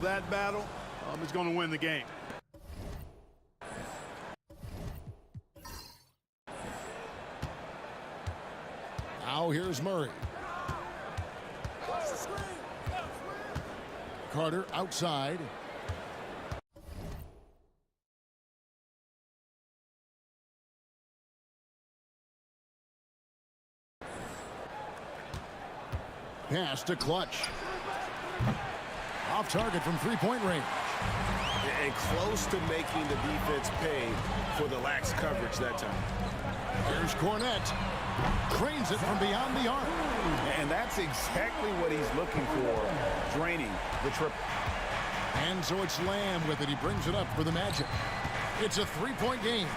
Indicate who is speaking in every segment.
Speaker 1: That battle is going to win the game.
Speaker 2: Now here's Murray. Carter outside. Pass to Clutch. Off target from three-point range.
Speaker 3: And close to making the defense pay for the lax coverage that time.
Speaker 2: Here's Cornette. Cranes it from beyond the arc.
Speaker 3: And that's exactly what he's looking for, draining the triple.
Speaker 2: And so it's Lamb with it. He brings it up for the Magic. It's a three-point game.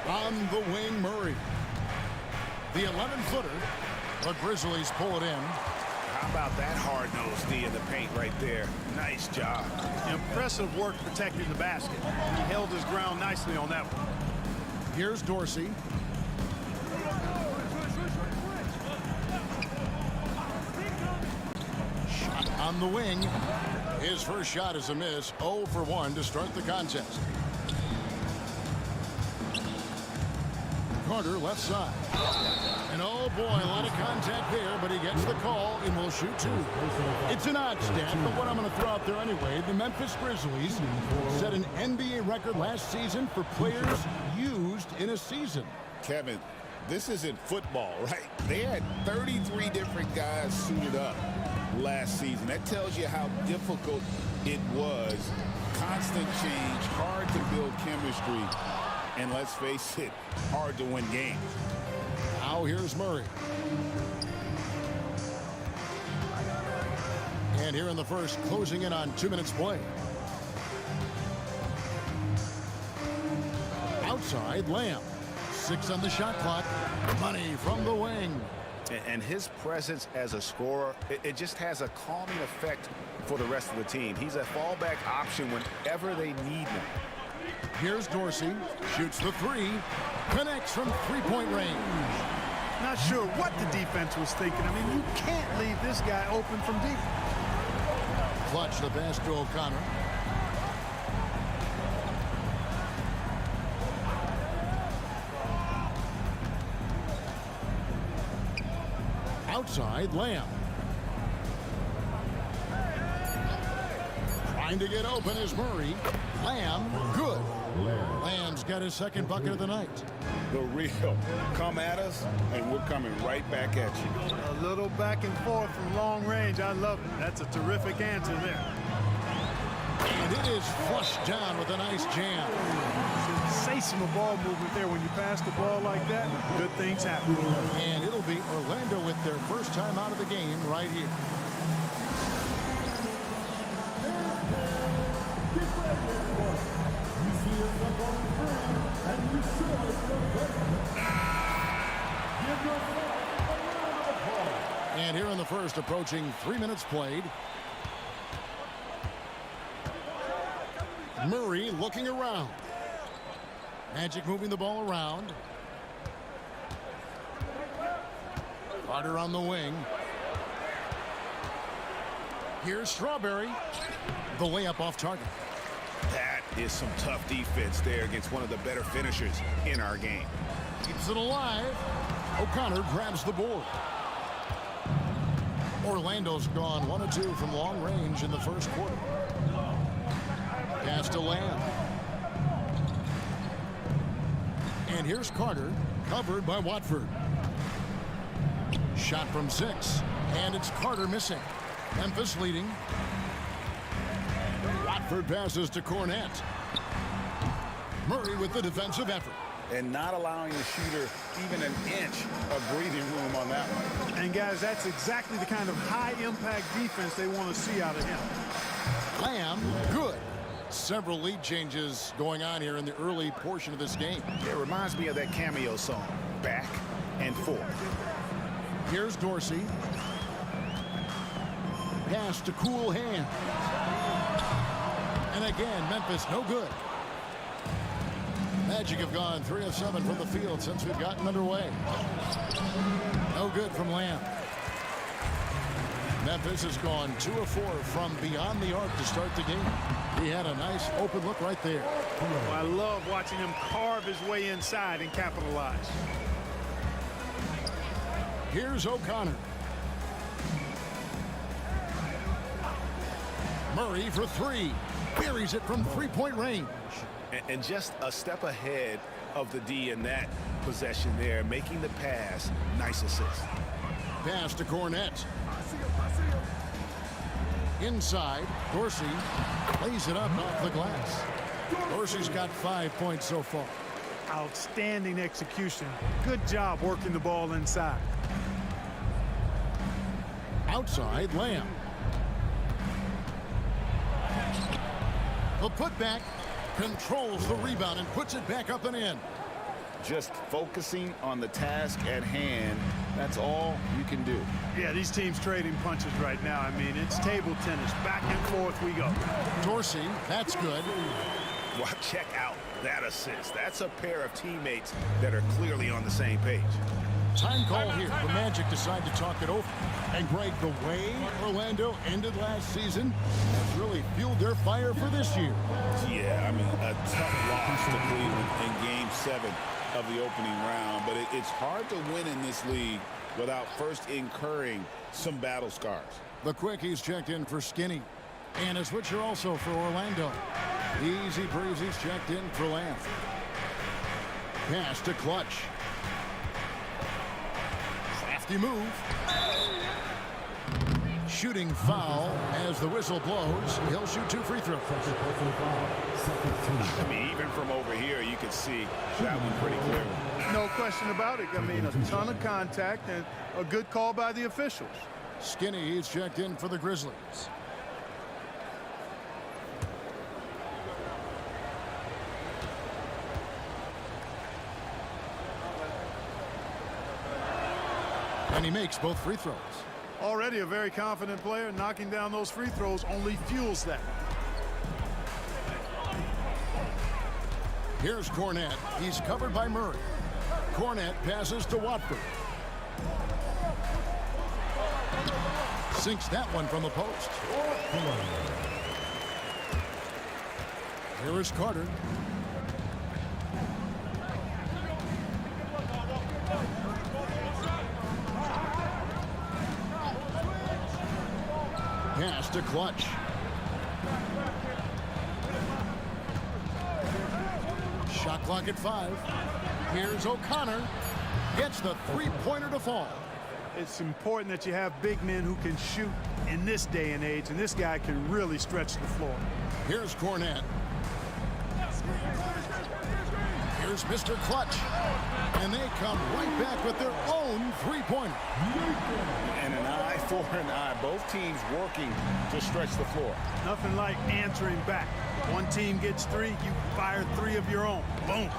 Speaker 2: On the wing, Murray. The 11-footer. The Grizzlies pull it in.
Speaker 3: How about that hard-nosed D in the paint right there? Nice job.
Speaker 1: Impressive work protecting the basket. He held his ground nicely on that one.
Speaker 2: Here's Dorsey. Shot on the wing. His first shot is a miss. 0 for 1 to start the contest. Carter left side. And oh boy, a lot of contact there, but he gets the call and will shoot two. It's an odd stat, but what I'm going to throw out there anyway, the Memphis Grizzlies set an NBA record last season for players used in a season.
Speaker 3: Kevin, this isn't football, right? They had 33 different guys suited up last season. That tells you how difficult it was. Constant change, hard to build chemistry. And let's face it, hard to win games.
Speaker 2: Now here's Murray. And here in the first, closing in on 2 minutes play. Outside, Lamb. 6 on the shot clock. Money from the wing.
Speaker 3: And his presence as a scorer, it just has a calming effect for the rest of the team. He's a fallback option whenever they need him.
Speaker 2: Here's Dorsey, shoots the three, connects from three-point range.
Speaker 1: Not sure what the defense was thinking. I mean, you can't leave this guy open from deep.
Speaker 2: Clutch the pass to O'Connor. Outside, Lamb. Trying to get open is Murray. Lamb, good. Lamb's got his second bucket of the night.
Speaker 3: The real. Come at us, and we're coming right back at you.
Speaker 1: A little back and forth from long range. I love it. That's a terrific answer there.
Speaker 2: And it is flushed down with a nice jam.
Speaker 1: Sensational ball movement there. When you pass the ball like that, good things happen.
Speaker 2: And it'll be Orlando with their first time out of the game right here. And here in the first, approaching 3 minutes played. Murray looking around. Magic moving the ball around. Carter on the wing. Here's Strawberry. The layup off target.
Speaker 3: That is some tough defense there against one of the better finishers in our game.
Speaker 2: Keeps it alive. O'Connor grabs the board. Orlando's gone 1 of 2 from long range in the first quarter. Pass to Lamb. And here's Carter, covered by Watford. Shot from 6, and it's Carter missing. Memphis leading. Watford passes to Cornette. Murray with the defensive effort.
Speaker 3: And not allowing the shooter even an inch of breathing room on that one.
Speaker 1: And guys, that's exactly the kind of high-impact defense they want to see out of him.
Speaker 2: Lamb, good. Several lead changes going on here in the early portion of this game.
Speaker 3: It reminds me of that cameo song, Back and Forth.
Speaker 2: Here's Dorsey. Pass to Cool Hand. And again, Memphis no good. Magic have gone 3 of 7 from the field since we've gotten underway. No good from Lamb. Memphis has gone 2 of 4 from beyond the arc to start the game. He had a nice open look right there.
Speaker 1: Well, I love watching him carve his way inside and capitalize.
Speaker 2: Here's O'Connor. Murray for 3. Buries it from three-point range.
Speaker 4: And just a step ahead of the D in that possession there, making the pass. Nice assist.
Speaker 2: Pass to Cornette. Inside, Dorsey lays it up off the glass. Dorsey's got 5 points so far.
Speaker 1: Outstanding execution. Good job working the ball inside.
Speaker 2: Outside, Lamb. The putback controls the rebound and puts it back up and in.
Speaker 3: Just focusing on the task at hand, that's all you can do.
Speaker 1: Yeah, these teams trading punches right now. I mean, it's table tennis. Back and forth we go.
Speaker 2: Dorsey, that's good.
Speaker 4: Well, check out that assist. That's a pair of teammates that are clearly on the same page.
Speaker 2: Time call here. The Magic decide to talk it over. And Greg, the way Orlando ended last season has really fueled their fire for this year.
Speaker 3: Yeah, I mean, a tough loss to Cleveland in Game 7 of the opening round. But it's hard to win in this league without first incurring some battle scars.
Speaker 2: The quickies checked in for Skinny. And a switcher also for Orlando. Easy breezy's checked in for Lamb. Pass to Clutch. Crafty move. Shooting foul as the whistle blows. He'll shoot 2 free throws.
Speaker 4: I mean, even from over here, you can see that one pretty clearly.
Speaker 1: No question about it. I mean, a ton of contact and a good call by the officials.
Speaker 2: Skinny is checked in for the Grizzlies. And he makes both free throws.
Speaker 1: Already a very confident player. Knocking down those free throws only fuels that.
Speaker 2: Here's Cornette. He's covered by Murray. Cornette passes to Watford. Sinks that one from the post. Here is Carter. Pass to Clutch. Shot clock at 5. Here's O'Connor. Gets the three-pointer to fall.
Speaker 1: It's important that you have big men who can shoot in this day and age, and this guy can really stretch the floor.
Speaker 2: Here's Cornette. Here's Mr. Clutch. And they come right back with their own three-pointer.
Speaker 3: And an eye for an eye. Both teams working to stretch the floor.
Speaker 1: Nothing like answering back. One team gets 3, you fire 3 of your own. Boom.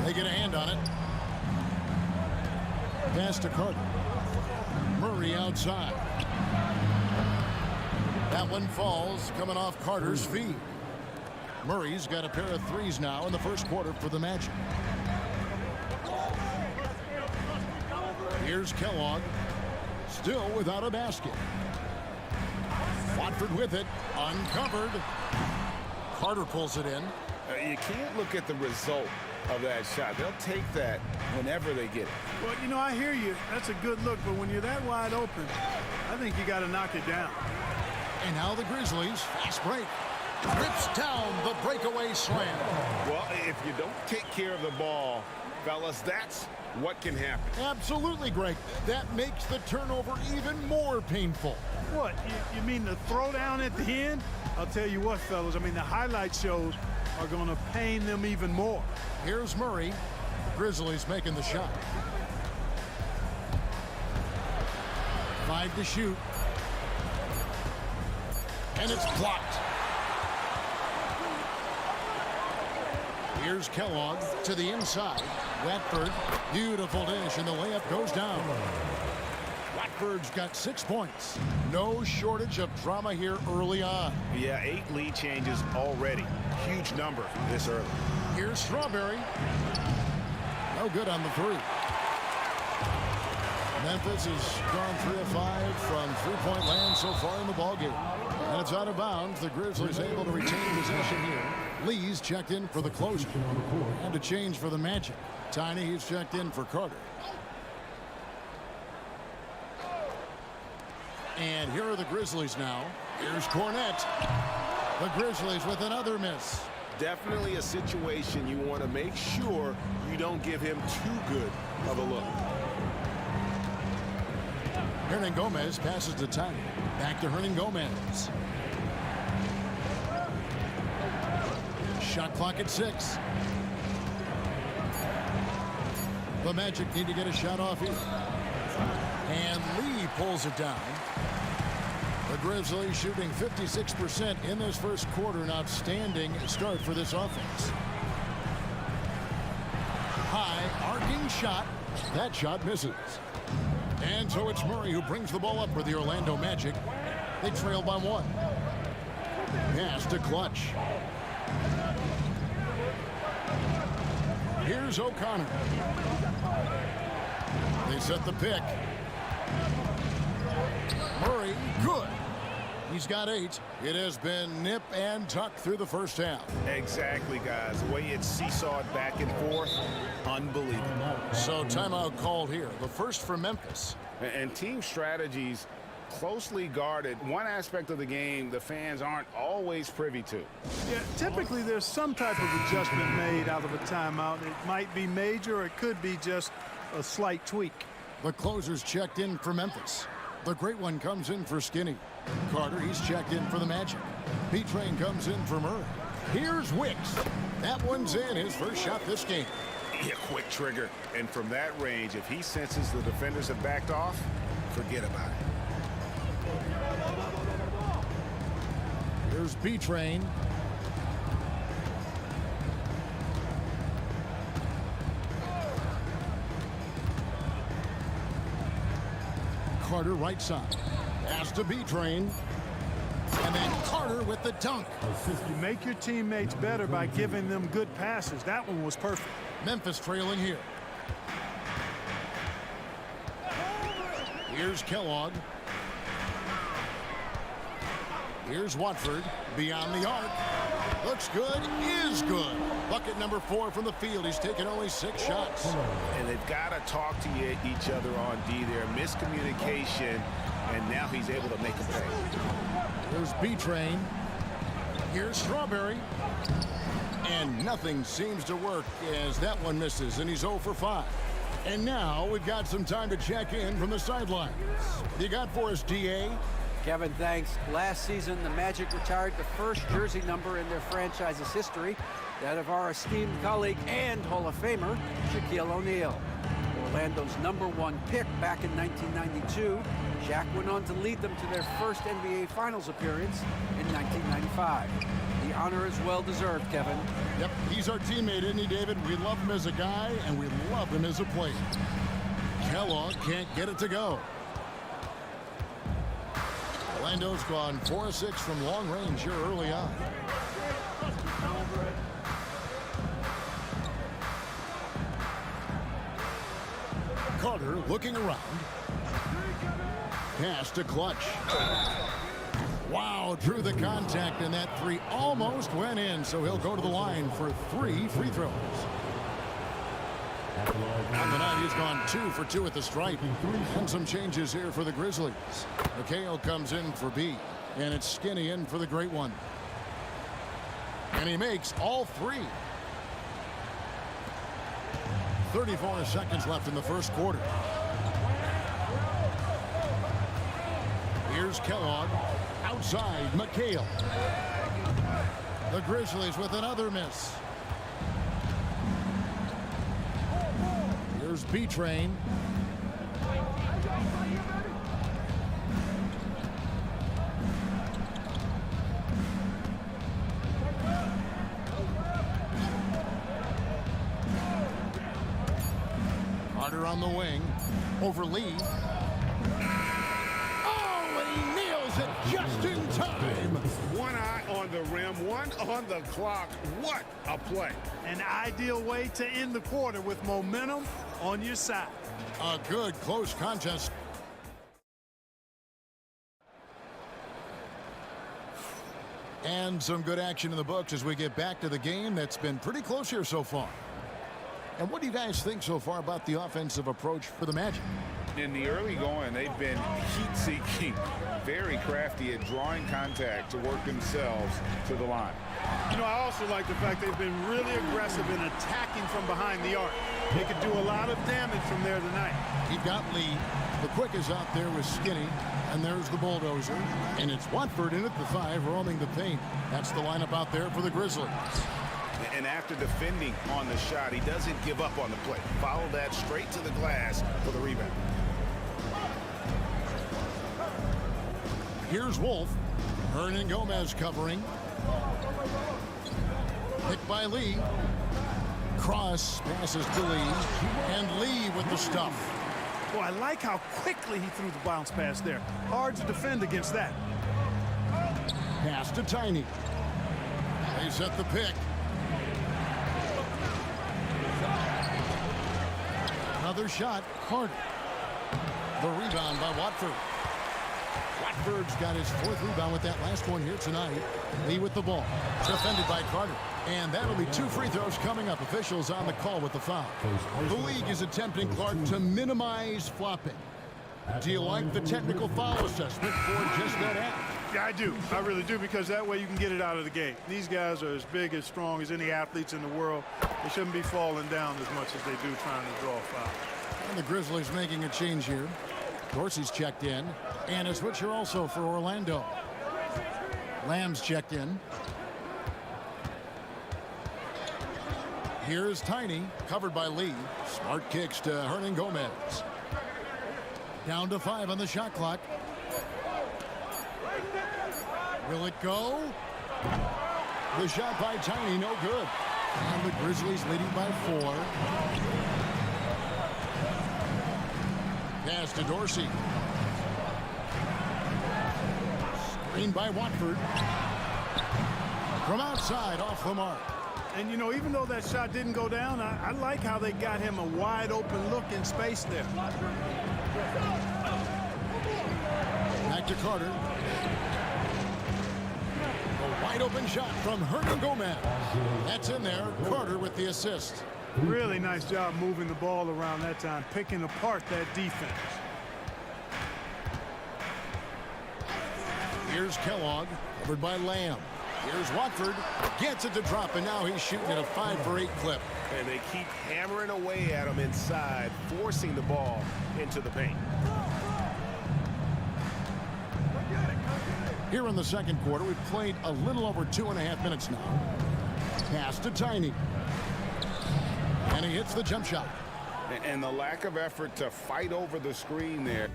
Speaker 2: They get a hand on it. Pass to Carter. Murray outside. That one falls, coming off Carter's feet. Murray's got a pair of 3s now in the first quarter for the Magic. Here's Kellogg, still without a basket. Watford with it, uncovered. Carter pulls it in.
Speaker 3: You can't look at the result of that shot. They'll take that whenever they get it.
Speaker 1: Well, you know, I hear you. That's a good look, but when you're that wide open, I think you got to knock it down.
Speaker 2: And now the Grizzlies, fast break. Rips down the breakaway slam.
Speaker 4: Well, if you don't take care of the ball, fellas, that's what can happen.
Speaker 2: Absolutely, Greg. That makes the turnover even more painful.
Speaker 1: What, you mean the throwdown at the end? I'll tell you what, fellas, I mean, the highlight shows are going to pain them even more.
Speaker 2: Here's Murray. Grizzlies making the shot. 5 to shoot. And it's blocked. Here's Kellogg to the inside. Watford, beautiful dish, and the layup goes down. Watford's got 6 points. No shortage of drama here early on.
Speaker 4: Yeah, 8 lead changes already. Huge number this early.
Speaker 2: Here's Strawberry. No good on the 3. Memphis has gone 3 of 5 from three-point land so far in the ballgame. And it's out of bounds. The Grizzlies able to retain possession here. Lee's checked in for the closer. And a change for the Magic. Tiny, he's checked in for Carter. And here are the Grizzlies now. Here's Cornette. The Grizzlies with another miss.
Speaker 4: Definitely a situation you want to make sure you don't give him too good of a look.
Speaker 2: Hernan Gomez passes to Tiny. Back to Hernan Gomez. Shot clock at 6. The Magic need to get a shot off here. And Lee pulls it down. The Grizzlies shooting 56% in this first quarter. An outstanding start for this offense. High arcing shot. That shot misses. And so it's Murray who brings the ball up for the Orlando Magic. They trail by 1. Pass to Clutch. Here's O'Connor. They set the pick. Murray, good. He's got 8. It has been nip and tuck through the first half.
Speaker 4: Exactly, guys. The way it's seesawed back and forth, unbelievable.
Speaker 2: So timeout called here. The first for Memphis.
Speaker 4: And team strategies closely guarded. One aspect of the game the fans aren't always privy to.
Speaker 1: Yeah, typically there's some type of adjustment made out of a timeout. It might be major, or it could be just a slight tweak.
Speaker 2: The closer's checked in for Memphis. The great one comes in for Skinny. Carter, he's checked in for the Magic. B-Train comes in for Murray. Here's Wicks. That one's in, his first shot this game.
Speaker 4: Yeah, quick trigger. And from that range, if he senses the defenders have backed off, forget about it.
Speaker 2: Here's B-Train. Carter right side. Pass to B-Train. And then Carter with the dunk.
Speaker 1: You make your teammates better by giving them good passes. That one was perfect.
Speaker 2: Memphis trailing here. Here's Kellogg. Here's Watford. Beyond the arc. Looks good. Is good. Bucket number 4 from the field. He's taken only 6 shots.
Speaker 4: And they've got to talk to each other on D there. Miscommunication. And now he's able to make a pay.
Speaker 2: There's B-Train. Here's Strawberry. And nothing seems to work as that one misses, and he's 0 for 5. And now we've got some time to check in from the sidelines. You got for us, D.A.?
Speaker 5: Kevin, thanks. Last season, the Magic retired the first jersey number in their franchise's history, that of our esteemed colleague and Hall of Famer, Shaquille O'Neal. Orlando's #1 pick back in 1992, Shaq went on to lead them to their first NBA Finals appearance in 1995. The honor is well-deserved, Kevin.
Speaker 2: Yep, he's our teammate, isn't he, David? We love him as a guy, and we love him as a player. Kellogg can't get it to go. Orlando's gone 4 of 6 from long range here early on. Carter looking around. Pass to Clutch. Wow, drew the contact, and that 3 almost went in, so he'll go to the line for 3 free throws. On the night, he's gone 2 for 2 at the stripe. And some changes here for the Grizzlies. McHale comes in for B, and it's Skinny in for the great one. And he makes all 3. 34 seconds left in the first quarter. Here's Kellogg. Outside, McHale. The Grizzlies with another miss. Here's B-Train. Carter on the wing. Over Lee. Just in time.
Speaker 4: One eye on the rim, one on the clock. What a play.
Speaker 1: An ideal way to end the quarter with momentum on your side.
Speaker 2: A good close contest. And some good action in the books as we get back to the game that's been pretty close here so far. And what do you guys think so far about the offensive approach for the Magic?
Speaker 3: In the early going, they've been heat-seeking, very crafty at drawing contact to work themselves to the line.
Speaker 1: You know, I also like the fact they've been really aggressive in attacking from behind the arc. They could do a lot of damage from there tonight.
Speaker 2: You've got Lee. The quick is out there with Skinny. And there's the bulldozer. And it's Watford in at the 5, roaming the paint. That's the lineup out there for the Grizzlies.
Speaker 4: And after defending on the shot, he doesn't give up on the play. Follow that straight to the glass for the rebound.
Speaker 2: Here's Wolf. Hernan Gomez covering. Picked by Lee. Cross passes to Lee. And Lee with the stuff.
Speaker 1: Boy, I like how quickly he threw the bounce pass there. Hard to defend against that.
Speaker 2: Pass to Tiny. They set the pick. Another shot, Carter. The rebound by Watford. Watford's got his 4th rebound with that last one here tonight. Lee with the ball. Defended by Carter. And that'll be 2 free throws coming up. Officials on the call with the foul. The league is attempting, Clark, to minimize flopping. Do you like the technical foul assessment for just that act?
Speaker 1: Yeah, I do. I really do, because that way you can get it out of the game. These guys are as big, as strong as any athletes in the world. They shouldn't be falling down as much as they do trying to draw a foul.
Speaker 2: And the Grizzlies making a change here. Dorsey's checked in. And a switcher also for Orlando. Lamb's checked in. Here's Tiny, covered by Lee. Smart kicks to Hernan Gomez. Down to 5 on the shot clock. Will it go? The shot by Tiny, no good. And the Grizzlies leading by 4. Pass to Dorsey. Screen by Watford. From outside, off the mark.
Speaker 1: And, you know, even though that shot didn't go down, I like how they got him a wide open look in space there.
Speaker 2: Back to Carter. A wide open shot from Hernan Gomez. That's in there. Carter with the assist.
Speaker 1: Really nice job moving the ball around that time, picking apart that defense.
Speaker 2: Here's Kellogg, covered by Lamb. Here's Watford, gets it to drop, and now he's shooting at a 5 for 8 clip.
Speaker 4: And they keep hammering away at him inside, forcing the ball into the paint.
Speaker 2: Here in the second quarter, we've played a little over 2.5 minutes now. Pass to Tiny. And he hits the jump shot.
Speaker 3: And the lack of effort to fight over the screen there.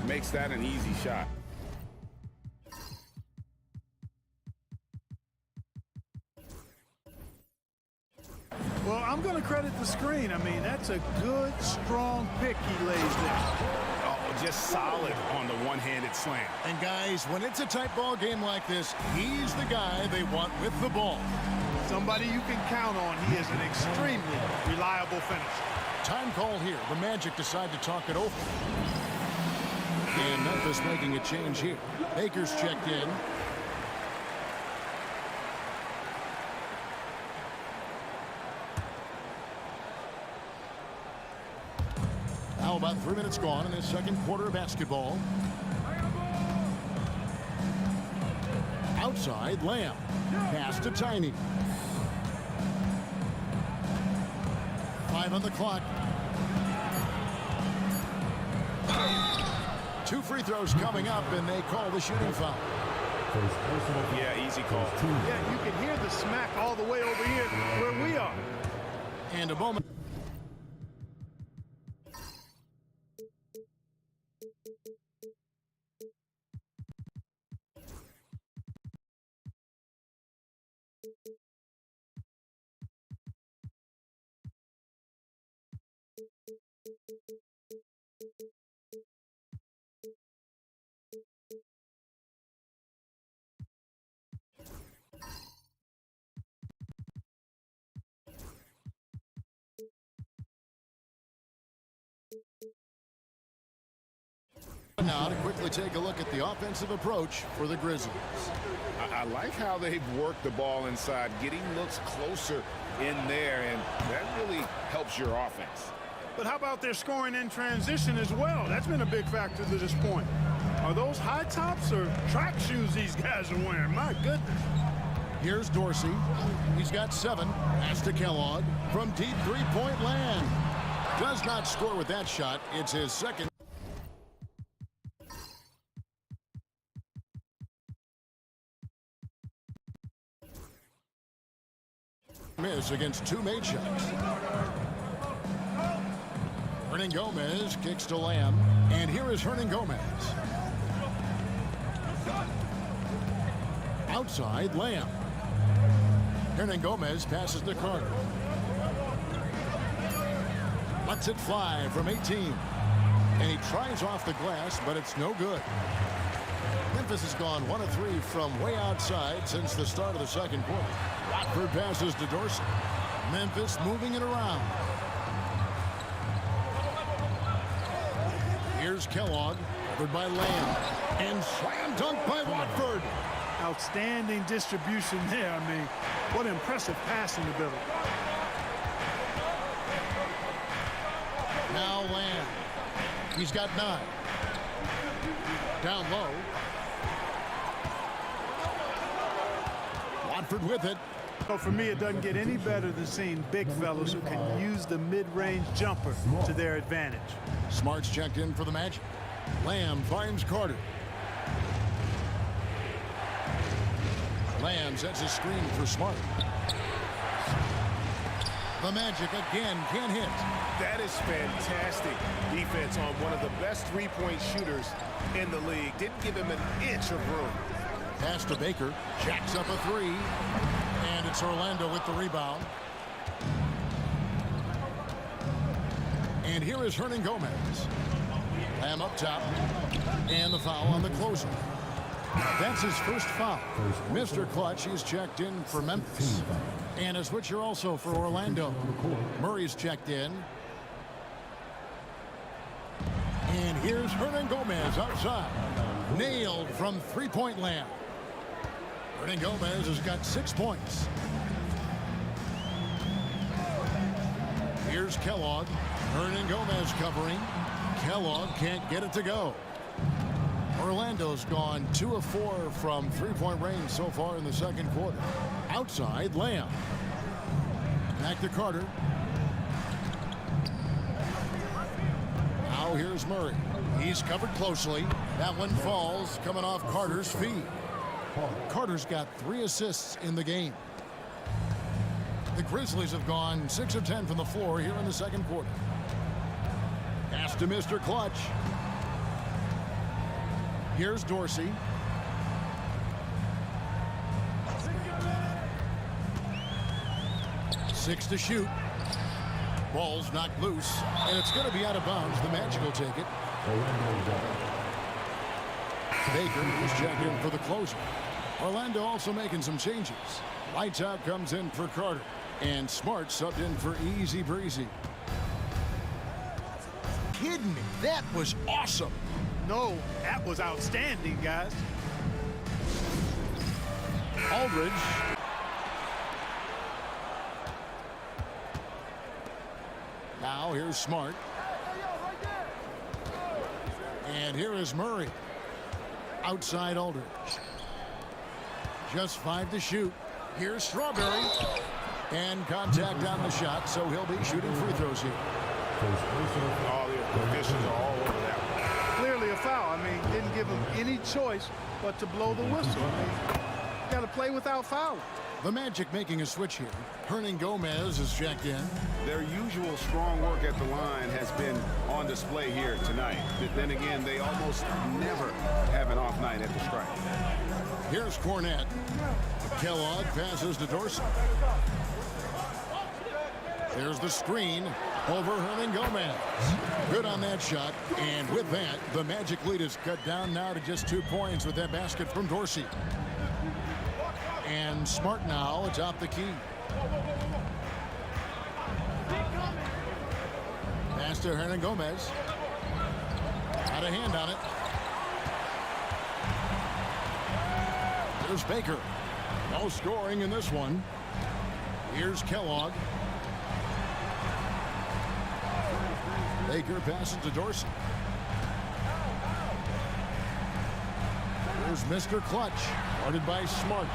Speaker 3: Makes that an easy shot.
Speaker 1: Well, I'm going to credit the screen. I mean, that's a good, strong pick he lays there.
Speaker 4: Oh, just solid on the one-handed slam.
Speaker 2: And guys, when it's a tight ball game like this, he's the guy they want with the ball.
Speaker 1: Somebody you can count on. He is an extremely reliable finisher.
Speaker 2: Time call here. The Magic decide to talk it over. And Memphis making a change here. Baker's checked in. Now about 3 minutes gone in this second quarter of basketball. Outside, Lamb. Pass to Tiny. 5 on the clock. 2 free throws coming up, and they call the shooting foul.
Speaker 4: Yeah, easy call.
Speaker 1: Yeah, you can hear the smack all the way over here where we are.
Speaker 2: And a moment. Now to quickly take a look at the offensive approach for the Grizzlies.
Speaker 3: I like how they've worked the ball inside, getting looks closer in there, and that really helps your offense.
Speaker 1: But how about their scoring in transition as well? That's been a big factor to this point. Are those high tops or track shoes these guys are wearing? My goodness.
Speaker 2: Here's Dorsey. He's got 7. Pass to Kellogg from deep three-point land. Does not score with that shot. It's his second. Miss against 2 made shots. Hernan Gomez kicks to Lamb. And here is Hernan Gomez. Outside, Lamb. Hernan Gomez passes to Carter. Lets it fly from 18. And he tries off the glass, but it's no good. Memphis has gone 1 of 3 from way outside since the start of the second quarter. Watford passes to Dorsey. Memphis moving it around. Here's Kellogg, covered by Lamb. And slam dunk by Watford.
Speaker 1: Outstanding distribution there. I mean, what impressive passing ability.
Speaker 2: Now Lamb. He's got 9. Down low. Watford with it.
Speaker 1: So for me, it doesn't get any better than seeing big fellas who can use the mid-range jumper to their advantage.
Speaker 2: Smart's checked in for the Magic. Lamb finds Carter. Lamb sets a screen for Smart. The Magic again can't hit.
Speaker 4: That is fantastic defense on one of the best three-point shooters in the league. Didn't give him an inch of room.
Speaker 2: Pass to Baker. Jacks up a 3. And it's Orlando with the rebound. And here is Hernan Gomez. Lamb up top. And the foul on the closer. That's his first foul. Mr. Clutch, he's checked in for Memphis. And a switcher also for Orlando. Murray's checked in. And here's Hernan Gomez outside. Nailed from three-point land. Hernan Gomez has got 6 points. Here's Kellogg. Hernan Gomez covering. Kellogg can't get it to go. Orlando's gone 2 of 4 from three-point range so far in the second quarter. Outside, Lamb. Back to Carter. Now here's Murray. He's covered closely. That one falls coming off Carter's feet. Carter's got 3 assists in the game. The Grizzlies have gone 6 of 10 from the floor here in the second quarter. Pass to Mr. Clutch. Here's Dorsey. Six to shoot. Ball's knocked loose, and it's going to be out of bounds. The Magic will take it. Baker is checked in for the closer. Orlando also making some changes. Lights out comes in for Carter, and Smart subbed in for Easy Breezy. Kidding me? That was awesome.
Speaker 1: No, that was outstanding, guys.
Speaker 2: Aldridge. Now here's Smart. And here is Murray. Outside Aldridge. Just 5 to shoot. Here's Strawberry. And contact on the shot, so he'll be shooting free throws here.
Speaker 3: All the officials are all over that one.
Speaker 1: Clearly a foul. I mean, didn't give him any choice but to blow the whistle. I mean, got to play without fouling.
Speaker 2: The Magic making a switch here. Hernan Gomez is checked in.
Speaker 4: Their usual strong work at the line has been on display here tonight. But then again, they almost never have an off night at the stripe.
Speaker 2: Here's Cornette. Kellogg passes to Dorsey. There's the screen over Hernan Gomez. Good on that shot. And with that, the Magic lead is cut down now to just 2 points with that basket from Dorsey. And Smart now atop the key. Pass to Hernan Gomez. Got a hand on it. Here's Baker. No scoring in this one. Here's Kellogg. Baker passes to Dorsey. Here's Mr. Clutch, guarded by Smart.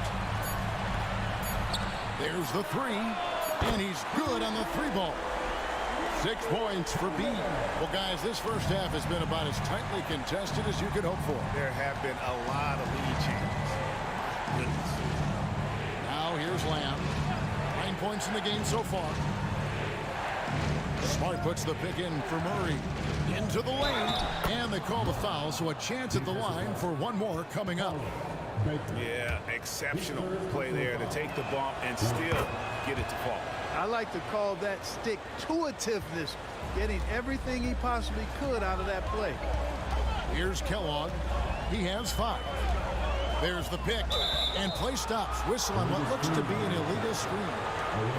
Speaker 2: There's the three, and he's good on the three ball. 6 points for B. Well, guys, this first half has been about as tightly contested as you could hope for.
Speaker 3: There have been a lot of lead changes.
Speaker 2: Now here's Lamb. 9 points in the game so far. Smart puts the pick in for Murray. Into the lane, and they call the foul, so a chance at the line for one more coming up.
Speaker 3: Yeah, exceptional play there to take the bump and still get it to fall.
Speaker 1: I like to call that stick-to-itiveness, getting everything he possibly could out of that play.
Speaker 2: Here's Kellogg. He has 5. There's the pick, and play stops. Whistle on what looks to be an illegal screen.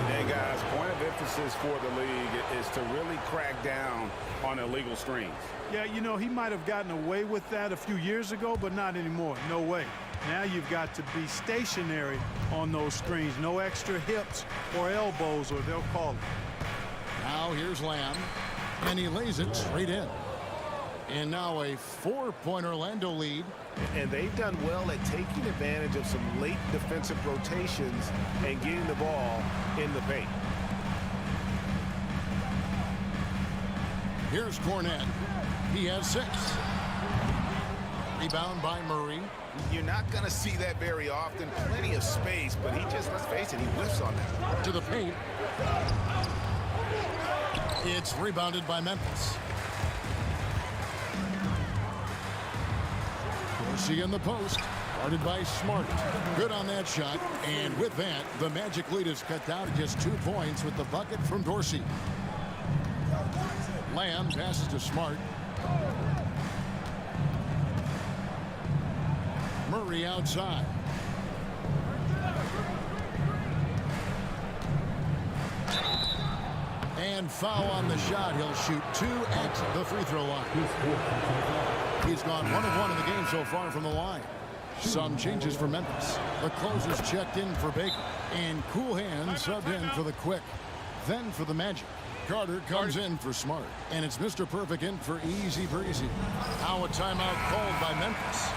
Speaker 3: Hey, guys, point of emphasis for the league is to really crack down on illegal screens.
Speaker 1: Yeah, you know, he might have gotten away with that a few years ago, but not anymore. No way. Now you've got to be stationary on those screens. No extra hips or elbows, or they'll call it.
Speaker 2: Now here's Lamb, and he lays it straight in. And now a 4-point Orlando lead.
Speaker 3: And they've done well at taking advantage of some late defensive rotations and getting the ball in the paint.
Speaker 2: Here's Cornette. He has 6. Rebound by Murray.
Speaker 3: You're not going to see that very often. Plenty of space, but he just, let's face it, he whiffs on that.
Speaker 2: To the paint. It's rebounded by Memphis. Dorsey in the post, guarded by Smart. Good on that shot, and with that, the Magic lead is cut down to just 2 points with the bucket from Dorsey. Lamb passes to Smart. Murray outside. And foul on the shot. He'll shoot 2 at the free throw line. He's gone 1 of 1 in the game so far from the line. Some changes for Memphis. The closer's checked in for Baker. And Cool Hands subbed in for the Quick. Then for the Magic. Carter comes in for Smart. And it's Mr. Perfect in for Easy Breezy. Now a timeout called by Memphis.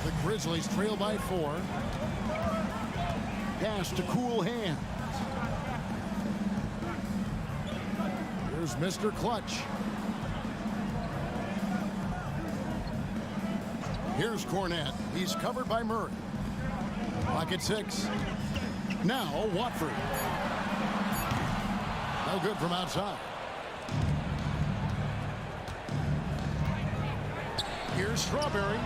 Speaker 2: The Grizzlies trail by 4. Pass to Cool Hands. Here's Mr. Clutch. Here's Cornette. He's covered by Murray. Clock at 6. Now Watford. No good from outside. Here's Strawberry.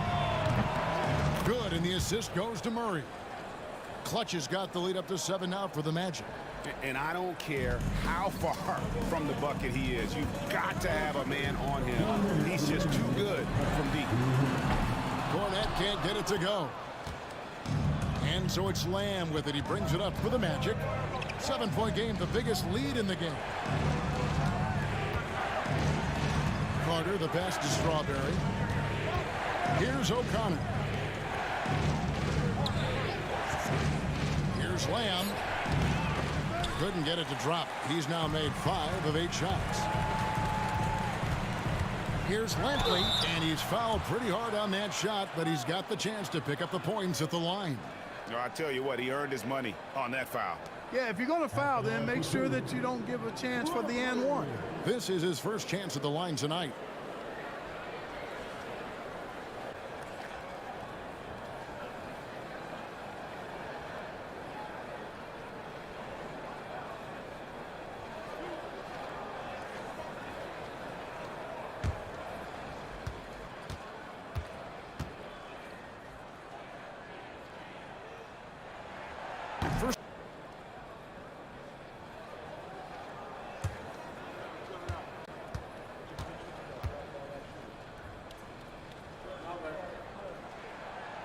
Speaker 2: Good, and the assist goes to Murray. Clutch has got the lead up to 7 now for the Magic.
Speaker 4: And I don't care how far from the bucket he is. You've got to have a man on him. He's just too good from deep.
Speaker 2: Cornette can't get it to go. And so it's Lamb with it. He brings it up for the Magic. 7-point game, the biggest lead in the game. Carter, the pass to Strawberry. Here's O'Connor. Here's Lamb. Couldn't get it to drop. He's now made 5 of 8 shots. Here's Lampley, and he's fouled pretty hard on that shot, but he's got the chance to pick up the points at the line.
Speaker 3: I tell you what, he earned his money on that foul.
Speaker 1: Yeah, if you're going to foul, then make sure that you don't give a chance for the and one.
Speaker 2: This is his first chance at the line tonight.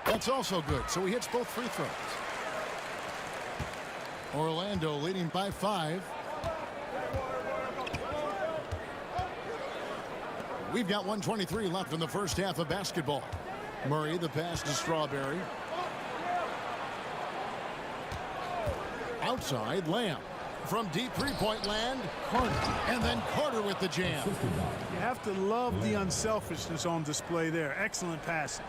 Speaker 2: That's also good, so he hits both free throws. Orlando leading by 5. We've got 1:23 left in the first half of basketball. Murray, the pass to Strawberry. Outside, Lamb. From deep three-point land, Carter. And then Carter with the jam.
Speaker 1: You have to love the unselfishness on display there. Excellent passing.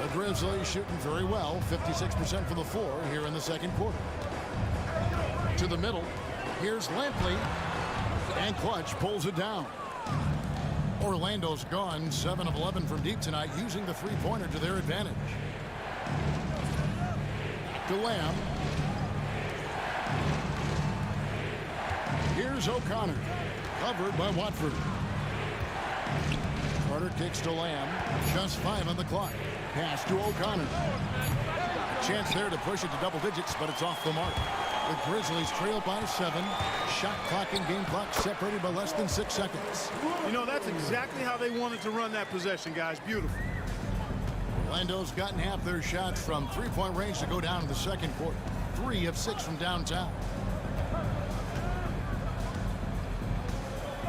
Speaker 2: The Grizzlies shooting very well, 56% for the floor here in the second quarter. To the middle, here's Lampley, and Clutch pulls it down. Orlando's gone 7 of 11 from deep tonight, using the three-pointer to their advantage. To Lamb. Here's O'Connor, covered by Watford. Carter kicks to Lamb, just 5 on the clock. Pass to O'Connor. A chance there to push it to double digits, but it's off the mark. The Grizzlies trail by 7. Shot clock and game clock separated by less than 6 seconds.
Speaker 1: You know, that's exactly how they wanted to run that possession, guys. Beautiful.
Speaker 2: Orlando's gotten half their shots from three-point range to go down in the second quarter. 3 of 6 from downtown.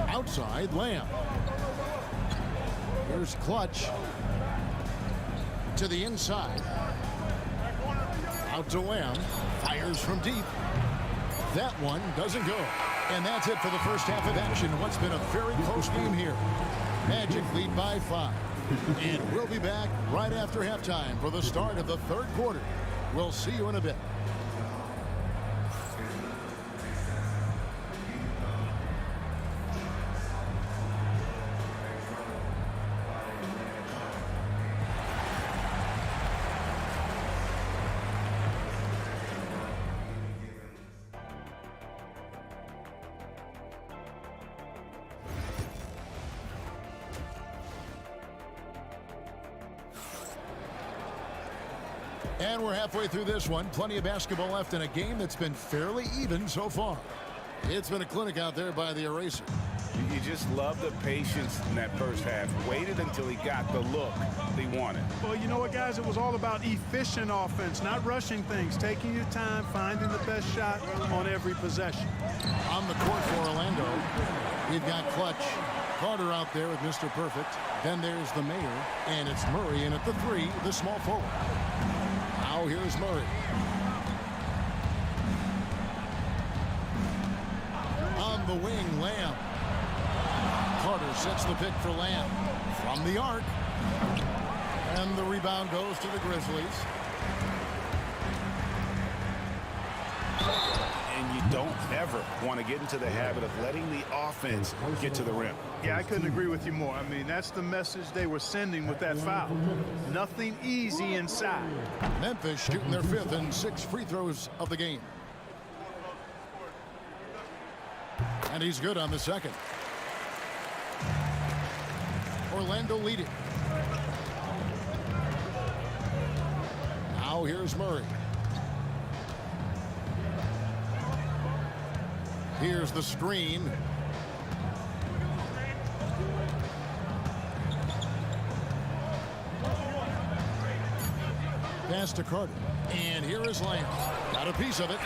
Speaker 2: Outside, Lamb. Here's Clutch. To the inside. Out to Lamb. Fires from deep. That one doesn't go. And that's it for the first half of action. What's been a very close game here. Magic lead by 5. And we'll be back right after halftime for the start of the third quarter. We'll see you in a bit. And we're halfway through this one. Plenty of basketball left in a game that's been fairly even so far. It's been a clinic out there by the eraser.
Speaker 4: You just love the patience in that first half. Waited until he got the look he wanted.
Speaker 1: Well, you know what, guys? It was all about efficient offense, not rushing things, taking your time, finding the best shot on every possession.
Speaker 2: On the court for Orlando, we've got Clutch. Carter out there with Mr. Perfect. Then there's the mayor, and it's Murray in at the 3, the small forward. Now here's Murray. On the wing, Lamb. Carter sets the pick for Lamb. From the arc. And the rebound goes to the Grizzlies.
Speaker 4: And you don't ever want to get into the habit of letting the offense get to the rim.
Speaker 1: Yeah, I couldn't agree with you more. I mean, that's the message they were sending with that foul. Nothing easy inside.
Speaker 2: Memphis shooting their 5th and 6th free throws of the game. And he's good on the second. Orlando leading. Now here's Murray. Here's the screen. Pass to Carter. And here is Lamb. Got a piece of it.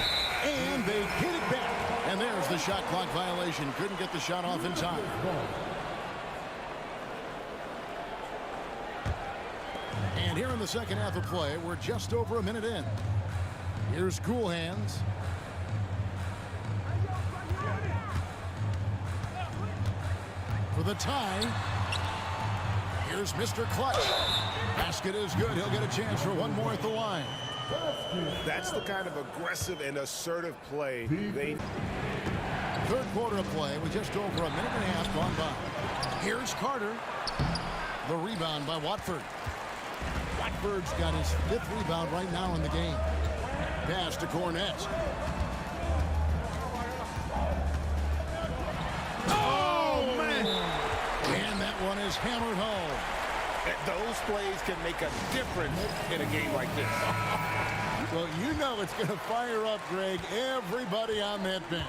Speaker 2: And they hit it back. And there's the shot clock violation. Couldn't get the shot off in time. And here in the second half of play, we're just over a minute in. Here's Cool Hands. For the tie. Here's Mr. Clutch. Basket is good. He'll get a chance for one more at the line.
Speaker 4: That's the kind of aggressive and assertive play they...
Speaker 2: Third quarter of play with just over a minute and a half gone by. Here's Carter. The rebound by Watford. Watford's got his 5th rebound right now in the game. Pass to Cornett.
Speaker 1: Oh, man!
Speaker 2: And that one is hammered home.
Speaker 4: Those plays can make a difference in a game like this.
Speaker 2: Well, you know it's going to fire up, Greg, everybody on that bench.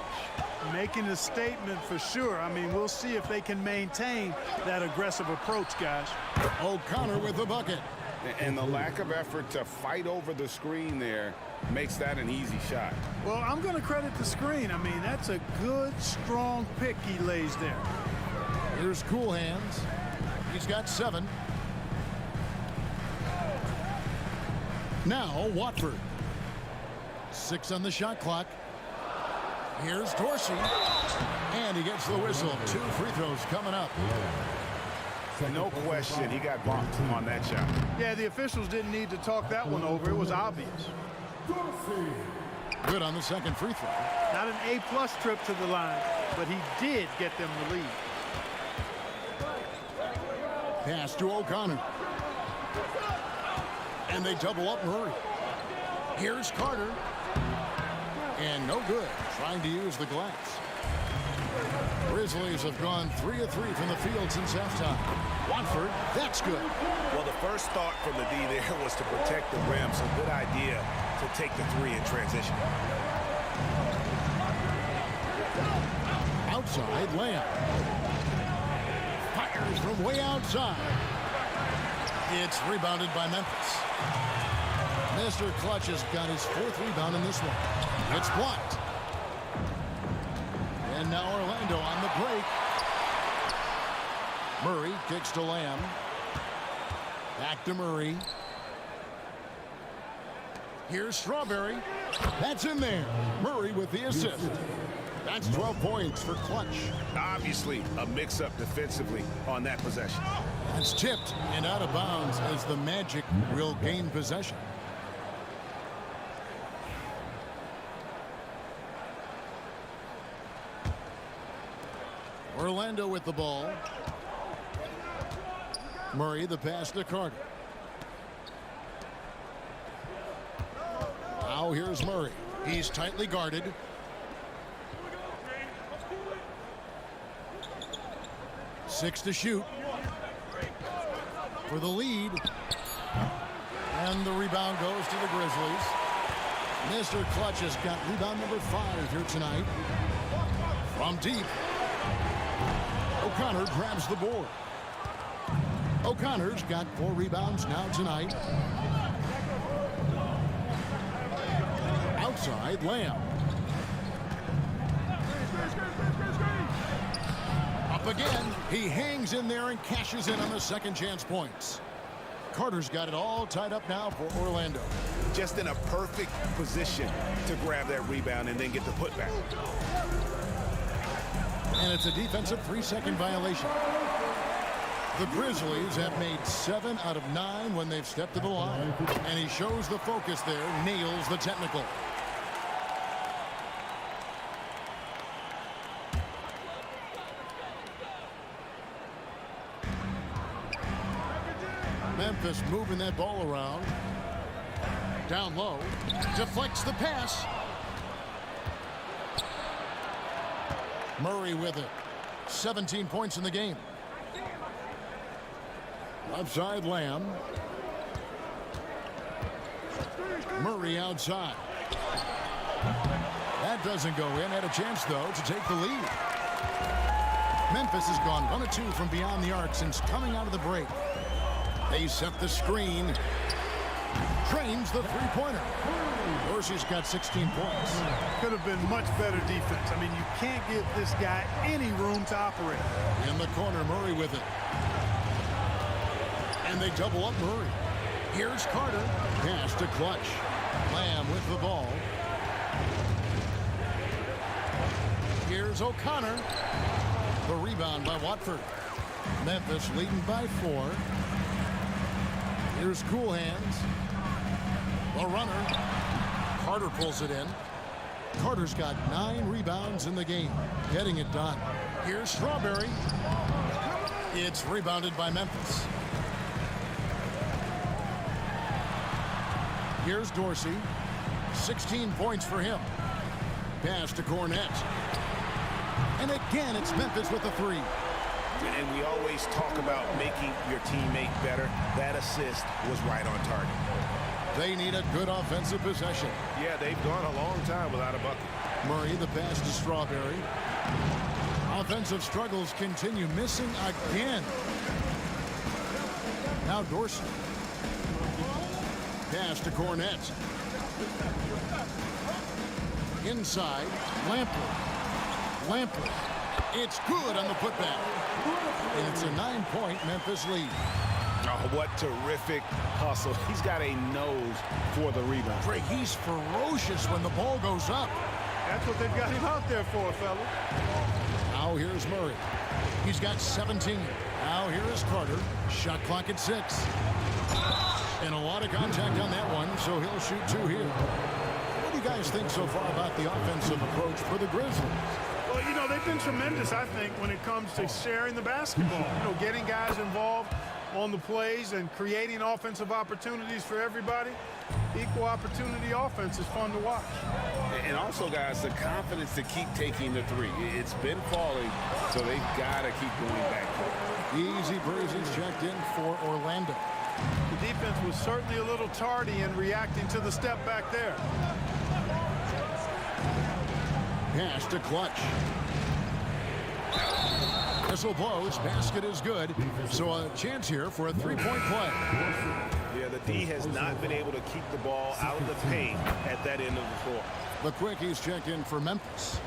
Speaker 1: Making a statement for sure. I mean, we'll see if they can maintain that aggressive approach, guys.
Speaker 2: O'Connor with the bucket.
Speaker 4: And the lack of effort to fight over the screen there makes that an easy shot.
Speaker 1: Well, I'm going to credit the screen. I mean, that's a good, strong pick he lays there.
Speaker 2: Here's Cool Hands. He's got 7. Now Watford. 6 on the shot clock. Here's Dorsey. And he gets the whistle. 2 free throws coming up.
Speaker 4: No question, he got bumped on that shot.
Speaker 1: Yeah, the officials didn't need to talk that one over. It was obvious.
Speaker 2: Good on the second free throw.
Speaker 1: Not an A-plus trip to the line, but he did get them the lead.
Speaker 2: Pass to O'Connor. And they double up Murray. Here's Carter. And no good. Trying to use the glass. Grizzlies have gone 3 of 3 from the field since halftime. Watford, that's good.
Speaker 3: Well, the first thought from the D there was to protect the rim, so good idea to take the 3 in transition.
Speaker 2: Outside, Lamb. Fires from way outside. It's rebounded by Memphis. Mr. Clutch has got his 4th rebound in this one. It's blocked. And now Orlando on the break. Murray kicks to Lamb. Back to Murray. Here's Strawberry. That's in there. Murray with the assist. That's 12 points for Clutch.
Speaker 3: Obviously, a mix-up defensively on that possession.
Speaker 2: It's tipped and out of bounds as the Magic will gain possession. Orlando with the ball. Murray the pass to Carter. Now here's Murray. He's tightly guarded. Six to shoot. For the lead. And the rebound goes to the Grizzlies. Mr. Clutch has got rebound number 5 here tonight. From deep. O'Connor grabs the board. O'Connor's got 4 rebounds now tonight. Outside, Lamb. Up again. He hangs in there and cashes in on the second chance points. Carter's got it all tied up now for Orlando.
Speaker 3: Just in a perfect position to grab that rebound and then get the putback.
Speaker 2: And it's a defensive 3-second violation. The Grizzlies have made 7 out of 9 when they've stepped to the line. And he shows the focus there, nails the technical. Memphis moving that ball around. Down low. Deflects the pass. Murray with it. 17 points in the game. Left side, Lamb. Murray outside. That doesn't go in. Had a chance, though, to take the lead. Memphis has gone 1 of 2 from beyond the arc since coming out of the break. They set the screen. Trains the three-pointer. Dorsey's got 16 points.
Speaker 1: Could have been much better defense. I mean, you can't give this guy any room to operate.
Speaker 2: In the corner, Murray with it. And they double up Murray. Here's Carter. Pass to Clutch. Lamb with the ball. Here's O'Connor. The rebound by Watford. Memphis leading by 4. Here's Cool Hands. The runner. Carter pulls it in. Carter's got 9 rebounds in the game. Getting it done. Here's Strawberry. It's rebounded by Memphis. Here's Dorsey. 16 points for him. Pass to Cornett. And again, it's Memphis with the 3.
Speaker 3: And we always talk about making your teammate better. That assist was right on target.
Speaker 2: They need a good offensive possession.
Speaker 4: Yeah, they've gone a long time without a bucket.
Speaker 2: Murray, the pass to Strawberry. Offensive struggles continue. Missing again. Now Dorsey. Pass to Cornett. Inside, Lampley. It's good on the putback. And it's a 9-point Memphis lead.
Speaker 4: Oh, what terrific hustle. He's got a nose for the rebound.
Speaker 2: Drake, he's ferocious when the ball goes up.
Speaker 1: That's what they've got him out there for, fella.
Speaker 2: Now here's Murray. He's got 17. Now here is Carter. Shot clock at 6. And a lot of contact on that one, so he'll shoot 2 here. What do you guys think so far about the offensive approach for the Grizzlies?
Speaker 1: Well, you know, they've been tremendous, I think, when it comes to sharing the basketball. You know, getting guys involved on the plays and creating offensive opportunities for everybody. Equal opportunity offense is fun to watch.
Speaker 4: And also, guys, the confidence to keep taking the three. It's been falling, so they've got to keep going back to it.
Speaker 2: Easy breezes checked in for Orlando.
Speaker 1: The defense was certainly a little tardy in reacting to the step back there.
Speaker 2: Pass to Clutch. Whistle blows. Basket is good. So a chance here for a three-point play.
Speaker 4: Yeah, the D has not been able to keep the ball out of the paint at that end of the floor.
Speaker 2: The Quickies check in for Memphis.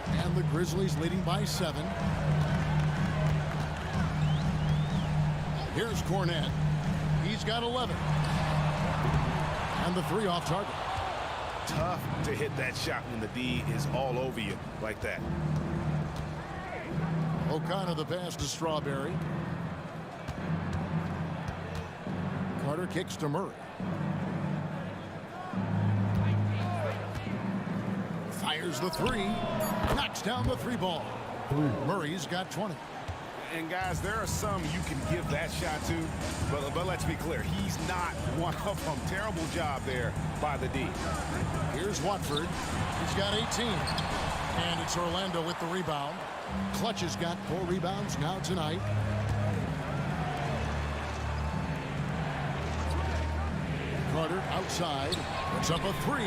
Speaker 2: And the Grizzlies leading by 7. Here's Cornette. He's got 11. And the 3 off target.
Speaker 4: Tough to hit that shot when the D is all over you like that.
Speaker 2: O'Connor the pass to Strawberry. Carter kicks to Murray. Fires the 3. Knocks down the 3 ball. Murray's got 20.
Speaker 4: And guys, there are some you can give that shot to, but let's be clear, he's not one of them. Terrible job there by the D.
Speaker 2: Here's Watford. He's got 18. And it's Orlando with the rebound. Clutch has got 4 rebounds now tonight. Carter outside. Puts up a 3.